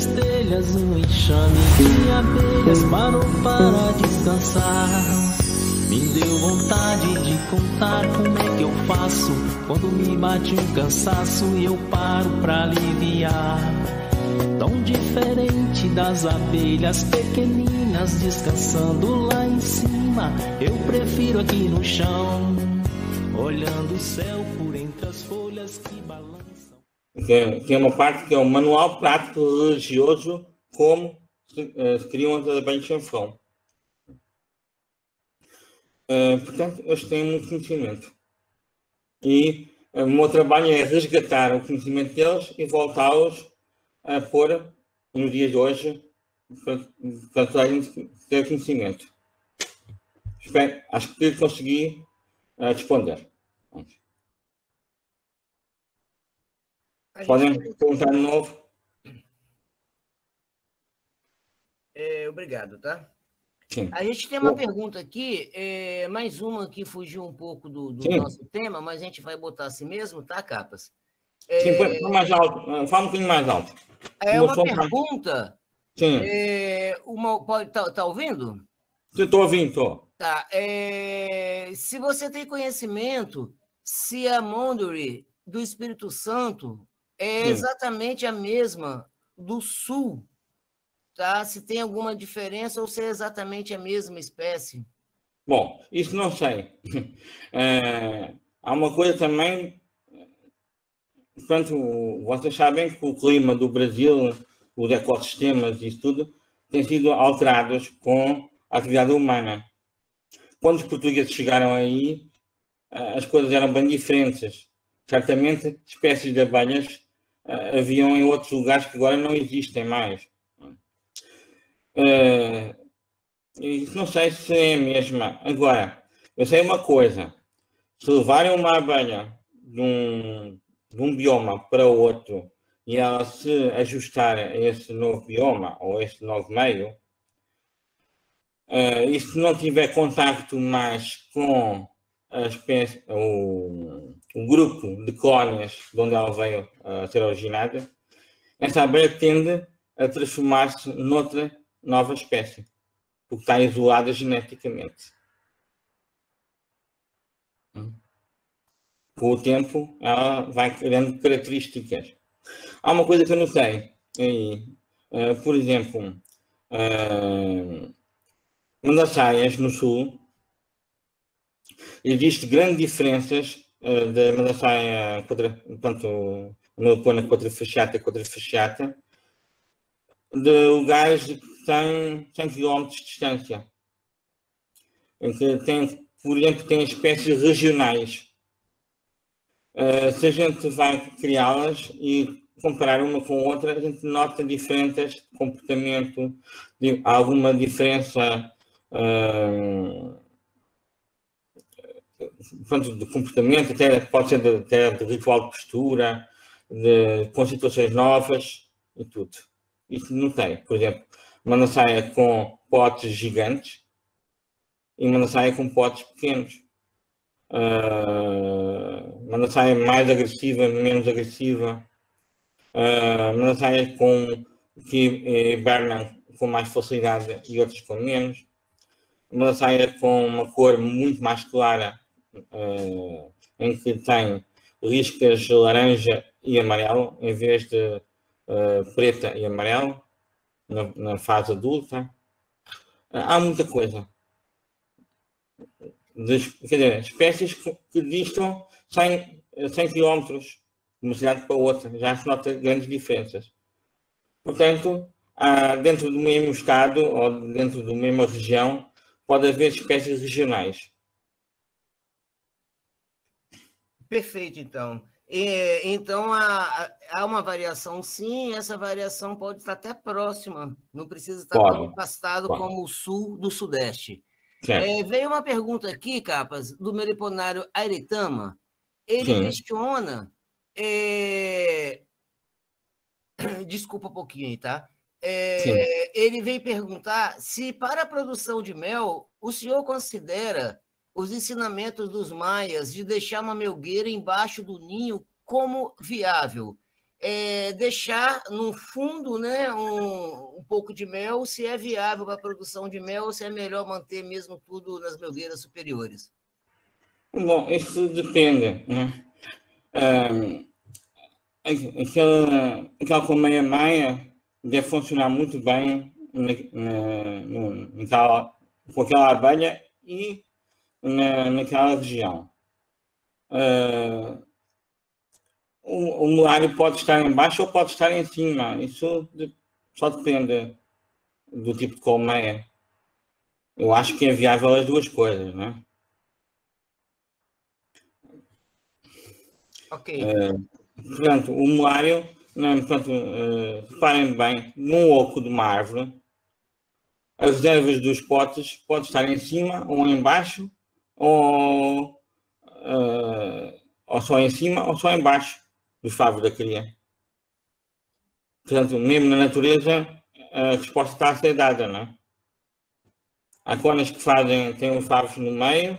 nas telhas um enxame de abelhas parou para descansar. Me deu vontade de contar como é que eu faço quando me bate um cansaço e eu paro pra aliviar. Tão diferente das abelhas pequeninas descansando lá em cima, eu prefiro aqui no chão, olhando o céu por entre as folhas que balançam. Tem uma parte que é o Manual Prático Religioso, como se criam as abelhas chanfrão. Portanto, eles têm muito conhecimento. E o meu trabalho é resgatar o conhecimento deles e voltá-los a pôr nos dias de hoje para toda a gente ter conhecimento. Acho que consegui responder. Podem perguntar de novo? Obrigado, tá? Sim. A gente tem uma pergunta aqui, mais uma que fugiu um pouco do nosso tema, mas a gente vai botar assim mesmo, tá, Capas? Sim, põe mais alto. Fala um pouquinho mais alto. É uma pergunta. Sim. Tá ouvindo? Estou ouvindo, estou. Tá. Se você tem conhecimento, se a Monduri do Espírito Santo é exatamente a mesma do Sul, tá? Se tem alguma diferença ou se é exatamente a mesma espécie? Bom, isso não sei. Há uma coisa também. Portanto, vocês sabem que o clima do Brasil, os ecossistemas e isso tudo, têm sido alterados com a atividade humana. Quando os portugueses chegaram aí, as coisas eram bem diferentes. Certamente, espécies de abelhas haviam em outros lugares que agora não existem mais. Isso não sei se é a mesma. Agora, eu sei uma coisa. Se levarem uma abelha de um bioma para outro e ela se ajustar a esse novo bioma ou a esse novo meio, e se não tiver contacto mais com a espécie, o grupo de colónias de onde ela veio a ser originada, essa abelha tende a transformar-se noutra nova espécie, porque está isolada geneticamente. Com o tempo, ela vai criando características. Há uma coisa que eu não sei. Por exemplo, mandassaias no sul, existem grandes diferenças da mandaçaia, portanto, melipona quadrifasciata, de lugares que têm 100 km de distância. Em que tem, por exemplo, tem espécies regionais. Se a gente vai criá-las e comparar uma com outra, a gente nota diferenças de comportamento, alguma diferença de comportamento, até pode ser de ritual de postura, com situações novas e tudo. Isso não tem. Por exemplo, uma mandaçaia com potes gigantes e uma mandaçaia com potes pequenos. Mandaçaia mais agressiva, menos agressiva. Mandaçaias que hibernam com mais facilidade e outras com menos. Mandaçaia com uma cor muito mais clara, em que tem riscas laranja e amarelo, em vez de preta e amarelo, na fase adulta. Há muita coisa. Quer dizer, espécies que distam 100 km de uma cidade para outra, já se nota grandes diferenças. Portanto, dentro do mesmo estado ou dentro da mesma região, pode haver espécies regionais. Perfeito, então. Então, há uma variação, sim, essa variação pode estar até próxima, não precisa estar tão afastado como o sul do sudeste. Veio uma pergunta aqui, Capas, do meliponário Airitama. Ele questiona... Desculpa um pouquinho aí, tá? Ele veio perguntar se, para a produção de mel, o senhor considera os ensinamentos dos maias de deixar uma melgueira embaixo do ninho como viável. deixar no fundo, né, um pouco de mel, se é viável para a produção de mel, ou se é melhor manter mesmo tudo nas melgueiras superiores? Bom, isso depende, né? Aquela colmeia-meia deve funcionar muito bem com aquela abelha e naquela região. O molário pode estar em baixo ou pode estar em cima. Isso só depende do tipo de colmeia. Eu acho que é viável as duas coisas, não é? Ok. Portanto, o molário, reparem bem, num oco de uma árvore, as reservas dos potes podem estar em cima ou em baixo, ou só em cima ou só em baixo dos favos da cria. Portanto, mesmo na natureza, a resposta está a ser dada, não é? Há conas que têm os favos no meio,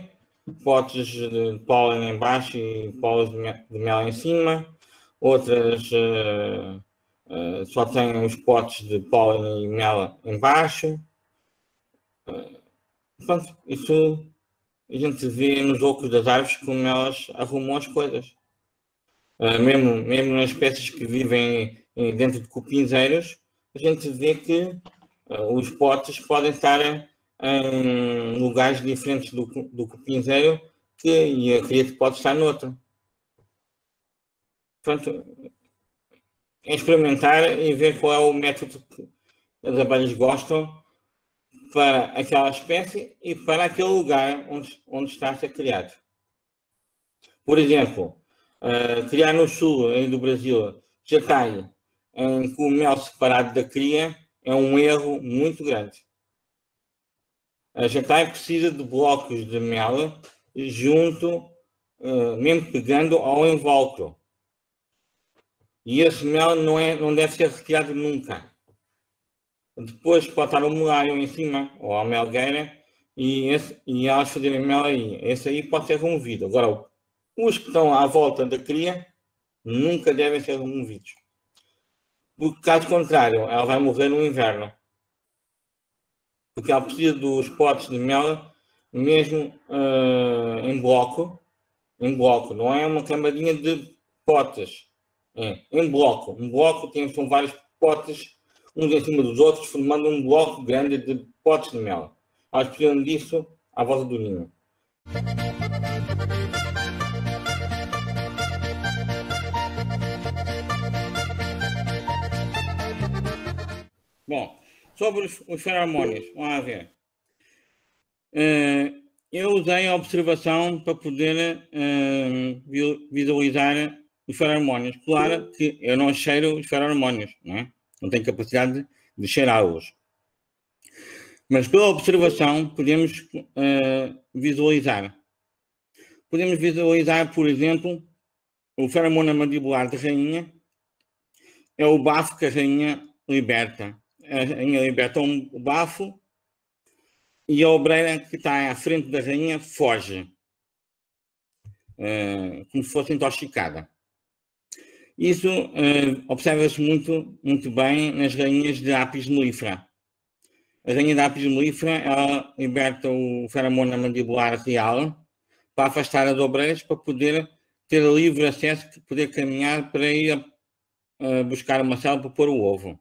potes de pólen em baixo e poles de mel em cima. Outras só têm os potes de pólen e mel em baixo. Portanto, isso a gente vê nos ocos das árvores como elas arrumam as coisas. Mesmo nas espécies que vivem dentro de cupinzeiros, a gente vê que os potes podem estar em lugares diferentes do cupinzeiro e a cria pode estar noutro. Portanto, é experimentar e ver qual é o método que as abelhas gostam para aquela espécie e para aquele lugar onde está a ser criado. Por exemplo, criar no sul do Brasil jataia com o mel separado da cria é um erro muito grande. A jataia precisa de blocos de mel junto, mesmo pegando ao invólucro. E esse mel não deve ser retirado nunca. Depois pode estar o molário em cima, ou a melgueira, e elas fazerem mel aí. Esse aí pode ser removido. Agora, os que estão à volta da cria nunca devem ser removidos. Porque, caso contrário, ela vai morrer no inverno. Porque ela precisa dos potes de mel mesmo em bloco, não é uma camadinha de potes. Em bloco. Um bloco são vários potes, uns em cima dos outros, formando um bloco grande de potes de mel. Elas precisam disso à volta do ninho. Bom, sobre os feromônios, vamos lá ver. Eu usei a observação para poder visualizar os feromônios. Claro que eu não cheiro os feromônios, não tenho capacidade de cheirá-los. Mas pela observação podemos visualizar. Podemos visualizar, por exemplo, o feromônio mandibular da rainha. É o bafo que a rainha liberta. A rainha liberta um bafo e a obreira que está à frente da rainha foge. Como se fosse intoxicada. Isso observa-se muito bem nas rainhas de Apis mellifera. A rainha de Apis mellifera, ela liberta o feromônio mandibular real para afastar as obreiras, para poder ter livre acesso, poder caminhar para ir buscar uma célula para pôr o ovo.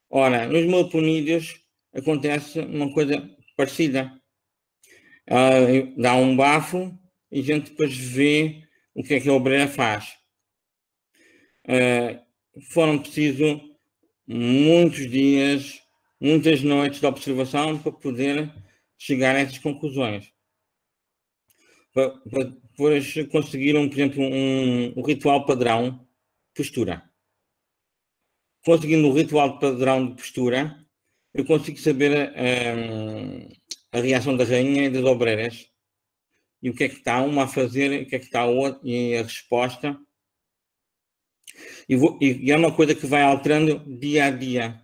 Ora, nos meliponídeos acontece uma coisa parecida. Ela dá um bafo e a gente depois vê o que é que a obreira faz. Foram precisos muitos dias, muitas noites de observação para poder chegar a essas conclusões. Depois conseguiram, por exemplo, um ritual padrão de postura. Conseguindo o ritual padrão de postura, eu consigo saber a reação da rainha e das obreiras e o que é que está uma a fazer e o que é que está a outra e a resposta. E é uma coisa que vai alterando dia a dia.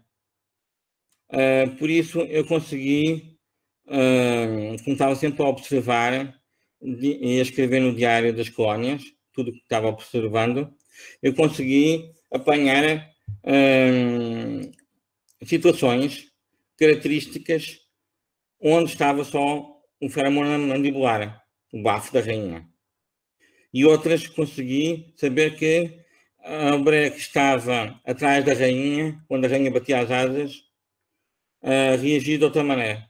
Por isso eu consegui, como estava sempre a observar e a escrever no diário das colónias, tudo o que estava observando, eu consegui apanhar situações, características, onde estava só o feromona mandibular, o bafo da rainha. E outras consegui saber que a obreira que estava atrás da rainha, quando a rainha batia as asas, reagia de outra maneira,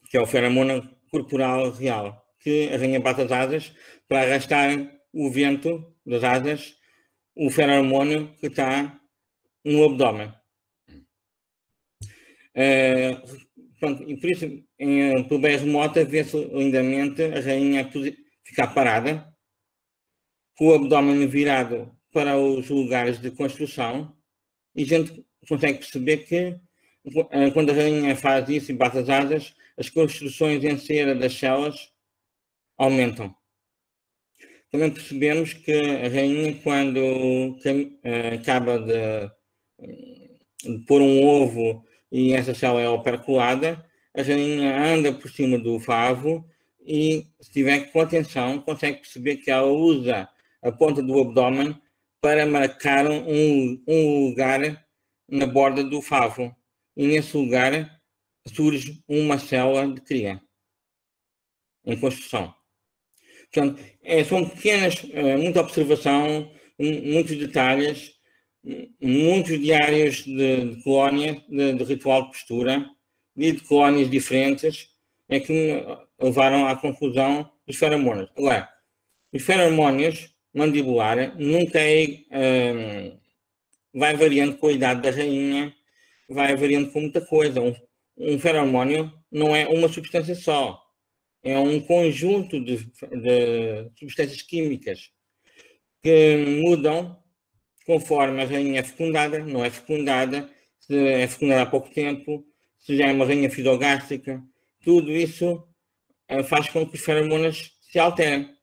que é o feromona corporal real, que a rainha bate as asas para arrastar o vento das asas, o feromônio que está no abdômen. Pronto, e por isso, pelo bem remota, vê-se lindamente a rainha ficar parada, com o abdômen virado para os lugares de construção, e a gente consegue perceber que, quando a rainha faz isso e bate as asas, as construções em cera das celas aumentam. Também percebemos que a rainha, quando acaba de pôr um ovo e essa célula é operculada, a rainha anda por cima do favo e, se estiver com atenção, consegue perceber que ela usa a ponta do abdômen para marcar um lugar na borda do favo. E nesse lugar surge uma célula de cria em construção. Portanto, são pequenas, muita observação, muitos detalhes, muitos diários de colónia, de ritual de postura, e de colónias diferentes, é que me levaram à conclusão dos feromônios. Agora, os feromônios mandibular nunca vai variando com a idade da rainha, vai variando com muita coisa. Um feromônio não é uma substância só, é um conjunto de substâncias químicas que mudam conforme a rainha é fecundada, não é fecundada, se é fecundada há pouco tempo, se já é uma rainha fidogástrica. Tudo isso faz com que os feromonas se alterem.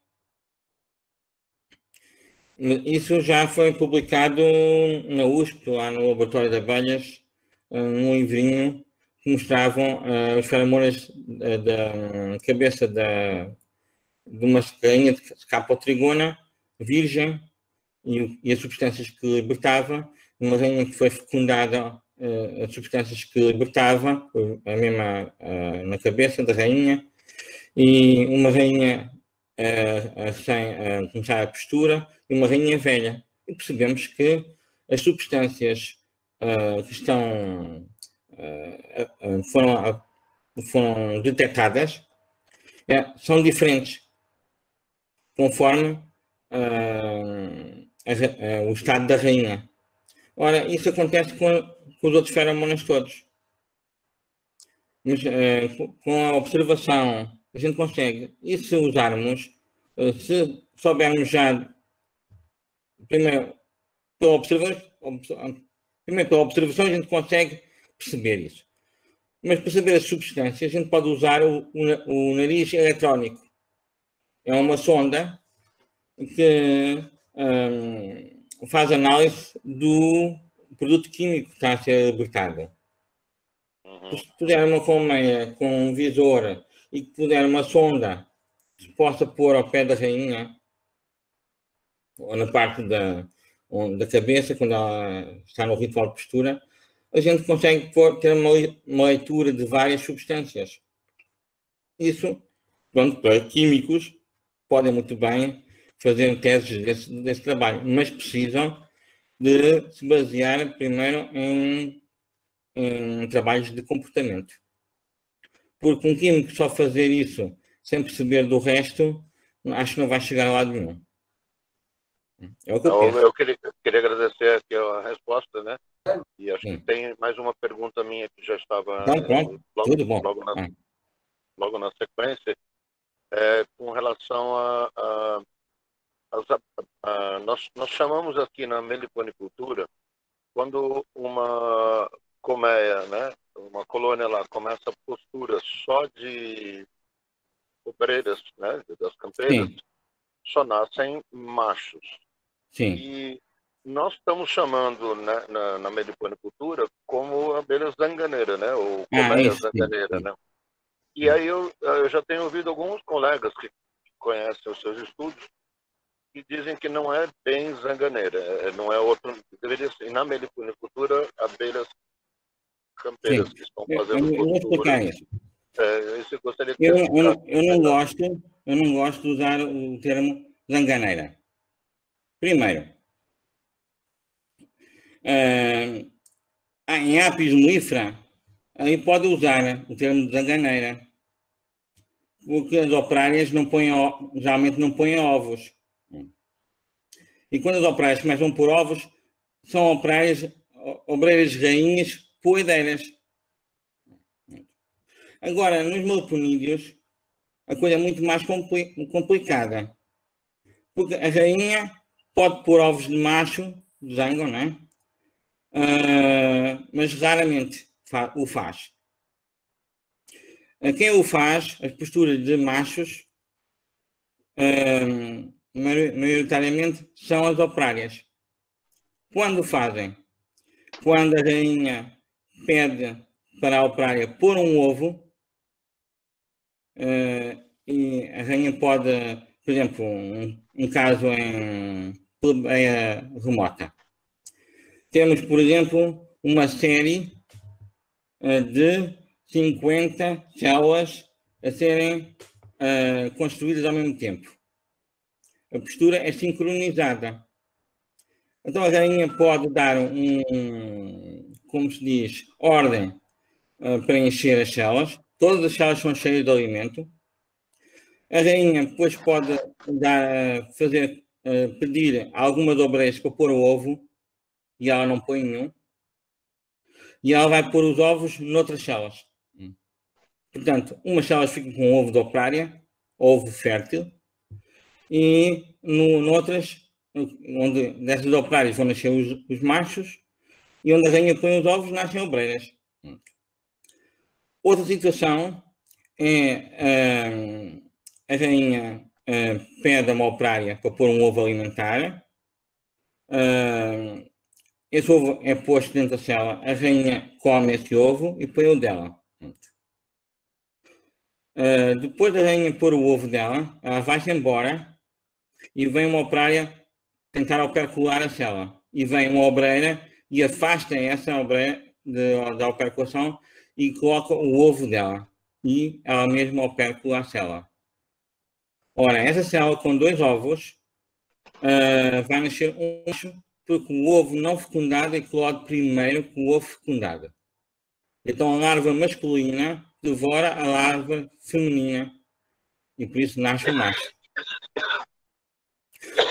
Isso já foi publicado na USP, lá no Laboratório de Abelhas, num livrinho que mostravam os feromonas da cabeça de uma rainha de capotrigona virgem e as substâncias que libertava, uma rainha que foi fecundada, as substâncias que libertava, a mesma na cabeça da rainha, e uma rainha sem começar a postura, e uma rainha velha. E percebemos que as substâncias que estão foram detectadas são diferentes conforme o estado da rainha. Ora, isso acontece com os outros feromonas todos. Mas com a observação a gente consegue. E se usarmos, se soubermos já, primeiro pela observação a gente consegue perceber isso. Mas para saber as substâncias, a gente pode usar o nariz eletrónico. É uma sonda que faz análise do produto químico que está a ser libertado. Se puder uma colmeia com um visor e que puder uma sonda que se possa pôr ao pé da rainha, ou na parte da cabeça, quando ela está no ritual de postura, a gente consegue ter uma leitura de várias substâncias. Isso, pronto, para químicos, podem muito bem fazer teses desse trabalho, mas precisam de se basear primeiro em trabalhos de comportamento. Porque um químico só fazer isso sem perceber do resto, acho que não vai chegar a lado nenhum. É o que eu penso. Eu queria agradecer aqui a resposta, né? E acho que tem mais uma pergunta minha que já estava tudo bom. Logo na sequência, com relação nós chamamos aqui na meliponicultura, quando uma colmeia, né, uma colônia lá começa a postura só de obreiras, né, das campeiras, só nascem machos. Sim. E nós estamos chamando, né, na meliponicultura como abelhas zanganeiras, né, ou colmeias zanganeiras, né. E aí eu já tenho ouvido alguns colegas que conhecem os seus estudos que dizem que não é bem zanganeira, não é outro, deveria ser. Na meliponicultura, abelhas campeiras que estão fazendo postura. Isso eu gostaria que eu não gosto de usar o termo zanganeira. Primeiro, em Apis mellifera, aí pode usar o termo de zanganeira, porque as operárias geralmente não põem ovos. E quando as operárias começam a pôr ovos, são obreiras rainhas poedeiras. Agora, nos meliponídeos, a coisa é muito mais complicada. Porque a rainha pode pôr ovos de macho, de zango, não é? Mas raramente o faz. Quem o faz, as posturas de machos, maioritariamente são as operárias. Quando fazem? Quando a rainha pede para a operária pôr um ovo, e a rainha pode, por exemplo, um caso em plebeia remota. Temos, por exemplo, uma série de 50 células a serem construídas ao mesmo tempo. A postura é sincronizada. Então a rainha pode dar como se diz, ordem para encher as células. Todas as células são cheias de alimento. A rainha depois pode pedir a alguma dobreira para pôr o ovo e ela não põe nenhum. E ela vai pôr os ovos noutras células. Portanto, umas células ficam com ovo de operária, ovo fértil, e noutras, onde dessas operárias vão nascer os machos, e onde a rainha põe os ovos, nascem obreiras. Outra situação é a rainha pede a uma operária para pôr um ovo alimentar. Esse ovo é posto dentro da célula, a rainha come esse ovo e põe o dela. Depois da rainha pôr o ovo dela, ela vai-se embora e vem uma operária tentar opercular a célula. E vem uma obreira e afasta essa obreira da operculação e coloca o ovo dela. E ela mesma opercula a célula. Ora, essa célula com 2 ovos vai nascer um macho, porque o ovo não fecundado eclode primeiro que o ovo fecundado. Então a larva masculina devora a larva feminina e por isso nasce o macho.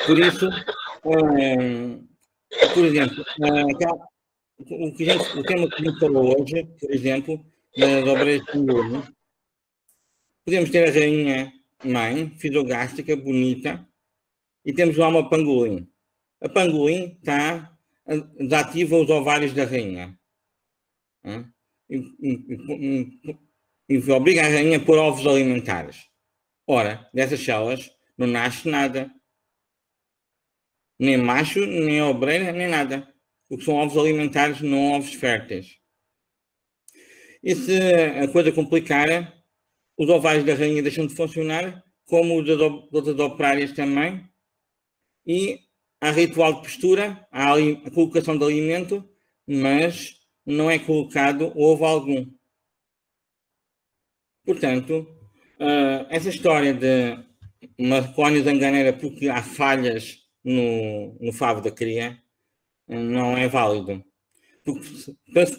Por isso, por exemplo, o tema que a gente falou hoje, por exemplo, das obreiras de pangolim, podemos ter a rainha mãe, fisogástrica, bonita, e temos lá uma pangolim. A pangolim desativa os ovários da rainha. E obriga a rainha a pôr ovos alimentares. Ora, dessas células não nasce nada. Nem macho, nem obreira, nem nada. Porque são ovos alimentares, não ovos férteis. E se a coisa complicar, os ovários da rainha deixam de funcionar, como os das outras operárias também. E há ritual de postura, há a colocação de alimento, mas não é colocado ovo algum. Portanto, essa história de uma colónia zanganeira porque há falhas no favo da cria não é válido. Porque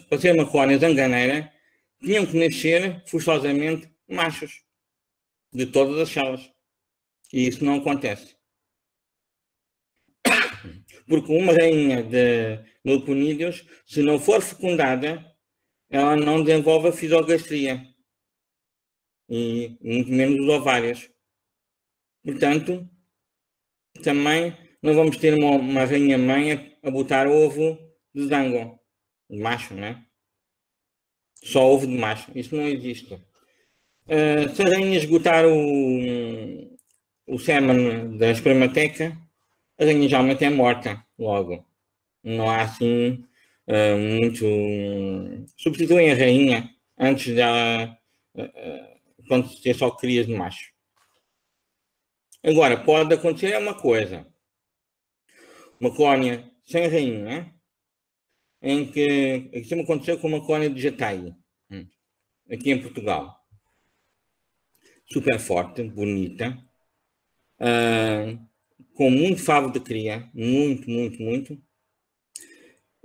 para ser uma colónia zanganeira tinham que nascer forçosamente machos de todas as células. E isso não acontece. Porque uma rainha de meliponídeos, se não for fecundada, ela não desenvolve a fisogastria. E muito menos os ovários. Portanto, também não vamos ter uma rainha mãe a botar ovo de zango, de macho, né? Só ovo de macho. Isso não existe. Se a rainha esgotar o sêmen da espermateca, a rainha geralmente é morta logo. Não há assim muito... Substituem a rainha antes dela... quando ter só crias de macho. Agora, pode acontecer uma coisa. uma colónia sem rainha, em que isso me aconteceu com uma colónia de jataí, aqui em Portugal. Super forte, bonita, com muito favo de cria, muito.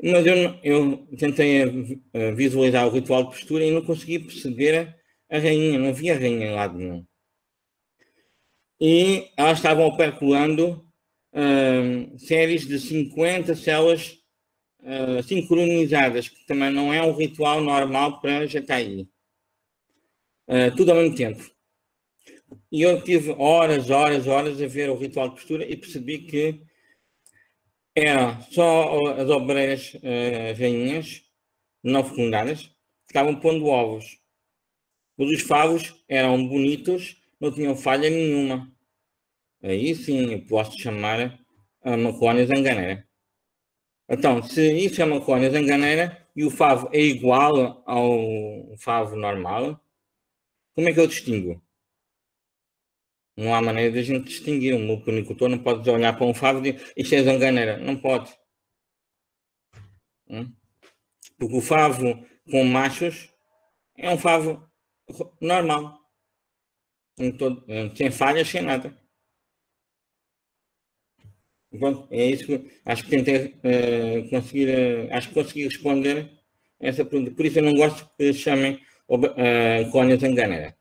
Mas eu tentei visualizar o ritual de postura e não consegui perceber a rainha, não havia rainha em lado nenhum. E elas estavam percolando séries de 50 células sincronizadas, que também não é um ritual normal para jataí. Tudo ao mesmo tempo. E eu tive horas a ver o ritual de postura e percebi que eram só as obreiras rainhas não fecundadas que estavam pondo ovos. Os favos eram bonitos, não tinham falha nenhuma. Aí sim eu posso chamar a uma colónia zanganeira. Então, se isso é uma colónia zanganeira e o favo é igual ao favo normal, como é que eu distingo? Não há maneira de a gente distinguir. Um meliponicultor não pode olhar para um favo e dizer isto é zanganeira. Não pode. Porque o favo com machos é um favo normal. Sem falhas, sem nada. Bom, é isso que acho que tentei acho que consegui responder essa pergunta. Por isso eu não gosto que chamem colónia zanganeira.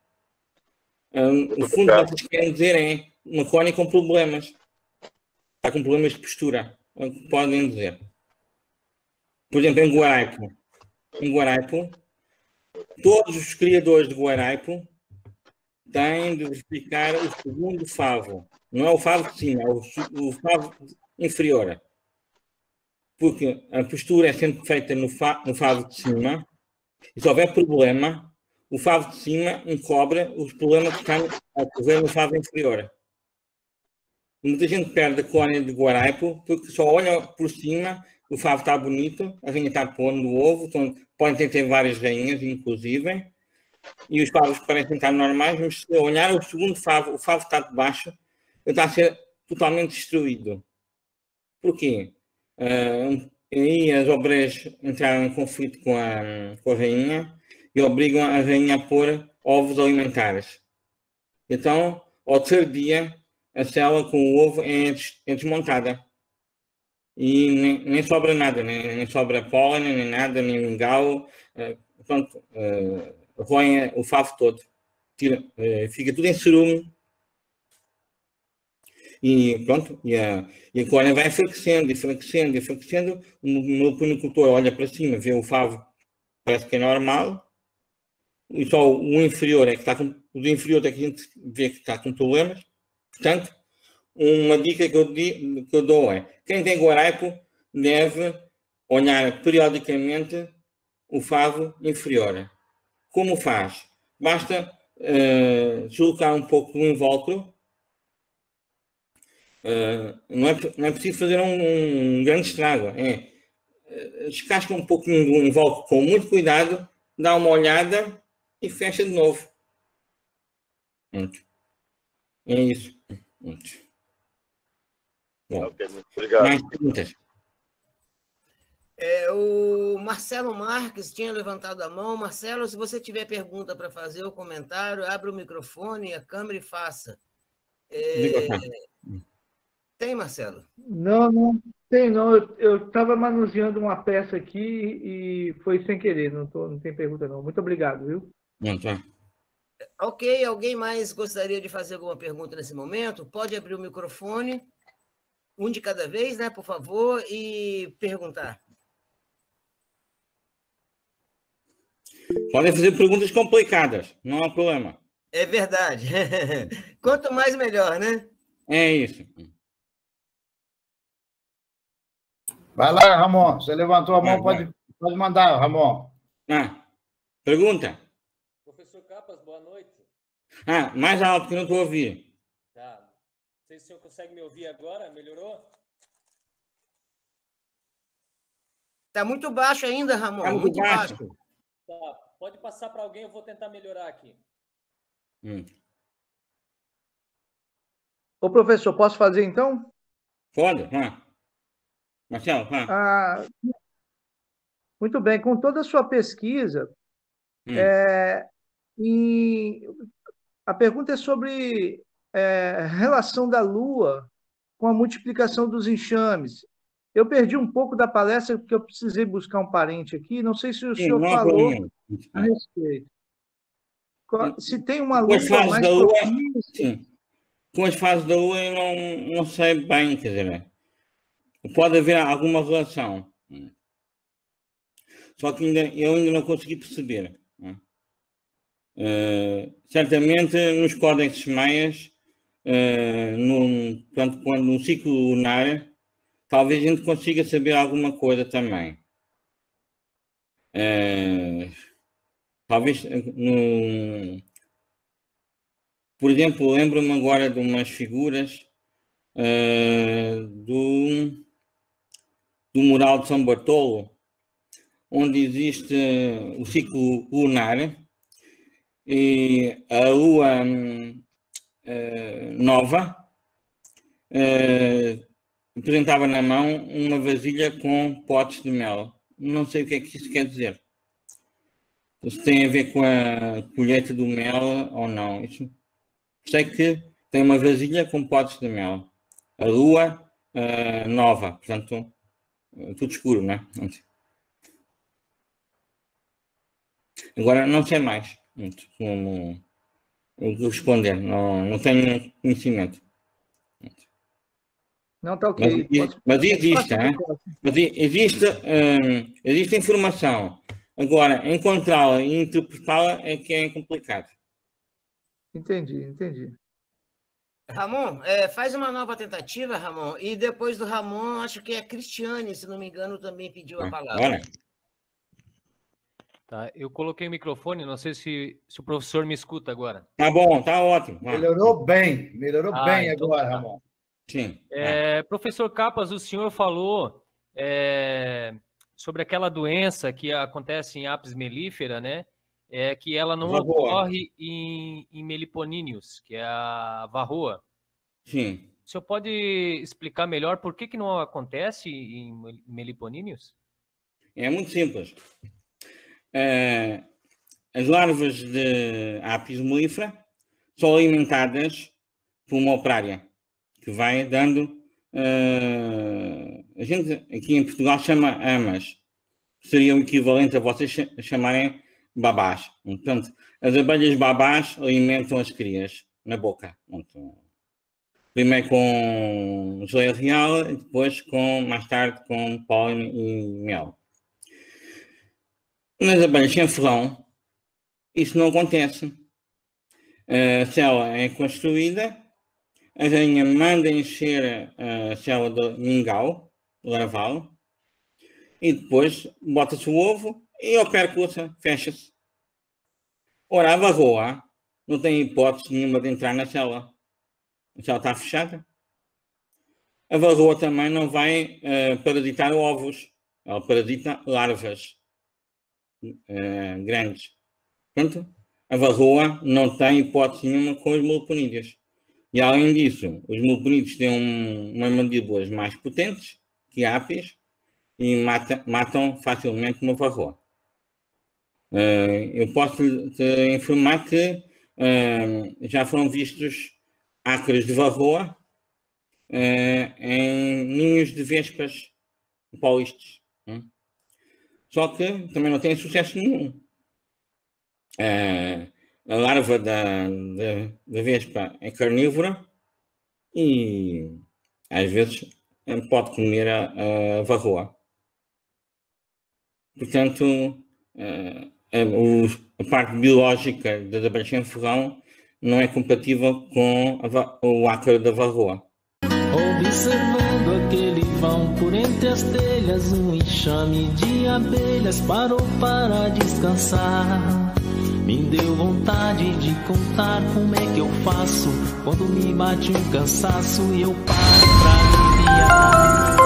No fundo, o que vocês querem dizer é uma colónia com problemas. Está com problemas de postura. É o que podem dizer. Por exemplo, em Guaraipo, todos os criadores de Guaraipo têm de verificar o segundo favo. Não é o favo de cima, é o favo inferior. Porque a postura é sempre feita no favo de cima. E se houver problema, o favo de cima encobre os problemas que estão a ocorrer no favo inferior. Muita gente perde a colónia de Guaraipo porque só olha por cima, o favo está bonito, a rainha está pondo o ovo, então, podem ter várias rainhas, inclusive, e os favos parecem estar normais, mas se olhar o segundo favo, o favo está de baixo, ele está a ser totalmente destruído. Porquê? Aí as obreiras entraram em conflito com a rainha e obrigam a rainha a pôr ovos alimentares. Então, ao terceiro dia, a célula com o ovo é desmontada. E nem sobra nada, nem sobra pólen, nem nada, nem mingau. Pronto, roem o favo todo. Fica tudo em cerume. E pronto, e a colónia vai enfraquecendo. O meu ponicultor olha para cima, vê o favo, parece que é normal. E só o inferior é que está com... O inferior é que a gente vê que está com problemas. Portanto, uma dica que eu dou é, quem tem Guaraipo deve olhar periodicamente o favo inferior. Como faz? Basta deslocar um pouco do invólucro. Não é preciso fazer um grande estrago. Descasca um pouquinho do invólucro com muito cuidado, dá uma olhada e fecha de novo. É isso. Bom, ok, muito obrigado. Mais perguntas? O Marcelo Marques tinha levantado a mão. Marcelo, se você tiver pergunta para fazer ou comentário, abra o microfone, a câmera e faça. Tem, Marcelo? Não tem, não. Eu estava manuseando uma peça aqui e foi sem querer. Não tem pergunta, não. Muito obrigado, viu? Ok, alguém mais gostaria de fazer alguma pergunta nesse momento? Pode abrir o microfone, um de cada vez, né, por favor, e perguntar. Podem fazer perguntas complicadas, não há problema. É verdade. Quanto mais, melhor, né? É isso. Vai lá, Ramon. Você levantou a mão, pode mandar, Ramon. Pergunta. Professor Capas, boa noite. Mais alto, que eu não estou a ouvir. Tá. Não sei se o senhor consegue me ouvir agora. Melhorou? Está muito baixo ainda, Ramon. Está muito baixo. Tá. Pode passar para alguém, eu vou tentar melhorar aqui. Ô, professor, posso fazer então? Pode? Marcelo, muito bem, com toda a sua pesquisa, a pergunta é sobre a relação da Lua com a multiplicação dos enxames. Eu perdi um pouco da palestra porque eu precisei buscar um parente aqui, não sei se o senhor falou a respeito. Se tem uma Lua mais propícia... Sim. Com as fases da Lua eu não sei bem, quer dizer, pode haver alguma relação. Só que eu ainda não consegui perceber. Certamente nos códexes maias, quando no ciclo lunar, talvez a gente consiga saber alguma coisa também. Talvez, por exemplo, lembro-me agora de umas figuras do mural de São Bartolo, onde existe o ciclo lunar e a lua nova apresentava na mão uma vasilha com potes de mel. Não sei o que é que isso quer dizer. Se tem a ver com a colheita do mel ou não. Sei que tem uma vasilha com potes de mel. A lua nova, portanto, tudo escuro, não é? Agora, não sei mais como responder, não tenho conhecimento. Não, está ok. Mas existe, existe informação. Agora, encontrá-la e interpretá-la é que é complicado. Entendi. Ramon, faz uma nova tentativa, Ramon, e depois do Ramon, acho que a Cristiane, se não me engano, também pediu a palavra. Agora. Tá, eu coloquei o microfone, não sei se o professor me escuta agora. Tá bom, tá ótimo. Melhorou bem então, agora, Ramon. Sim. Professor Capas, o senhor falou sobre aquela doença que acontece em apis mellifera, né? Que ela não ocorre em meliponíneos, que é a varroa. Sim. O senhor pode explicar melhor por que não acontece em meliponíneos? É muito simples. As larvas de apis mellifera são alimentadas por uma operária que vai dando, a gente aqui em Portugal chama amas, seria o equivalente a vocês chamarem babás. Portanto, as abelhas babás alimentam as crias na boca. Primeiro com geleia real e depois mais tarde com pólen e mel. Nas abelhas sem ferrão, isso não acontece. A célula é construída, a rainha manda encher a célula de mingau, larval, e depois bota-se o ovo e a opércula fecha-se. Ora, a varroa não tem hipótese nenhuma de entrar na célula. A célula está fechada. A varroa também não vai parasitar ovos, ela parasita larvas grandes. Portanto, a varroa não tem hipótese nenhuma com os meliponídeos. E além disso, os meliponídeos têm umas mandíbulas mais potentes que apis e matam facilmente uma varroa. Eu posso te informar que já foram vistos ácaros de varroa em ninhos de vespas paulistas. Só que também não tem sucesso nenhum. A larva da vespa é carnívora e às vezes pode comer a varroa. Portanto, a parte biológica das abelhas sem ferrão não é compatível com o ácaro da varroa. Observando aquele vão por entre as telhas, um enxame de abelhas parou para descansar. Me deu vontade de contar como é que eu faço quando me bate um cansaço e eu paro pra aliviar.